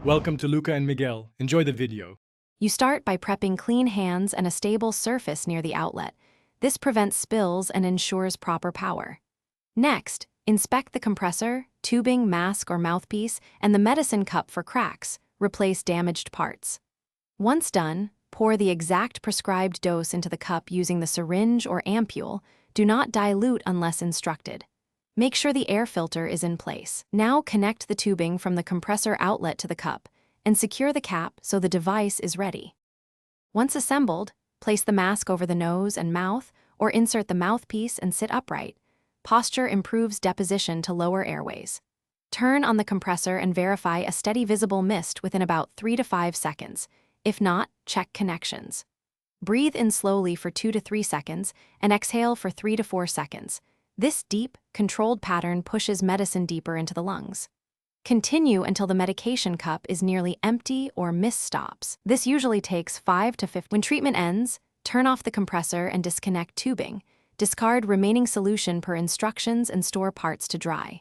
Welcome to Luca and Miguel. Enjoy the video. You start by prepping clean hands and a stable surface near the outlet. This prevents spills and ensures proper power. Next, inspect the compressor, tubing, mask, or mouthpiece, and the medicine cup for cracks. Replace damaged parts. Once done, pour the exact prescribed dose into the cup using the syringe or ampule. Do not dilute unless instructed. Make sure the air filter is in place. Now connect the tubing from the compressor outlet to the cup and secure the cap so the device is ready. Once assembled, place the mask over the nose and mouth or insert the mouthpiece and sit upright. Posture improves deposition to lower airways. Turn on the compressor and verify a steady visible mist within about 3 to 5 seconds. If not, check connections. Breathe in slowly for 2 to 3 seconds and exhale for 3 to 4 seconds. This deep, controlled pattern pushes medicine deeper into the lungs. Continue until the medication cup is nearly empty or mist stops. This usually takes 5 to 15. When treatment ends, turn off the compressor and disconnect tubing. Discard remaining solution per instructions and store parts to dry.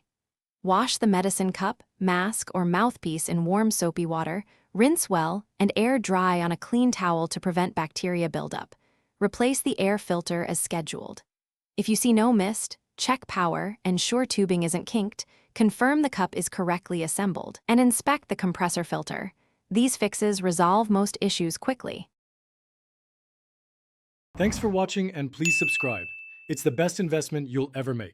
Wash the medicine cup, mask, or mouthpiece in warm soapy water, rinse well, and air dry on a clean towel to prevent bacteria buildup. Replace the air filter as scheduled. If you see no mist, check power, ensure tubing isn't kinked, confirm the cup is correctly assembled, and inspect the compressor filter. These fixes resolve most issues quickly. Thanks for watching and please subscribe. It's the best investment you'll ever make.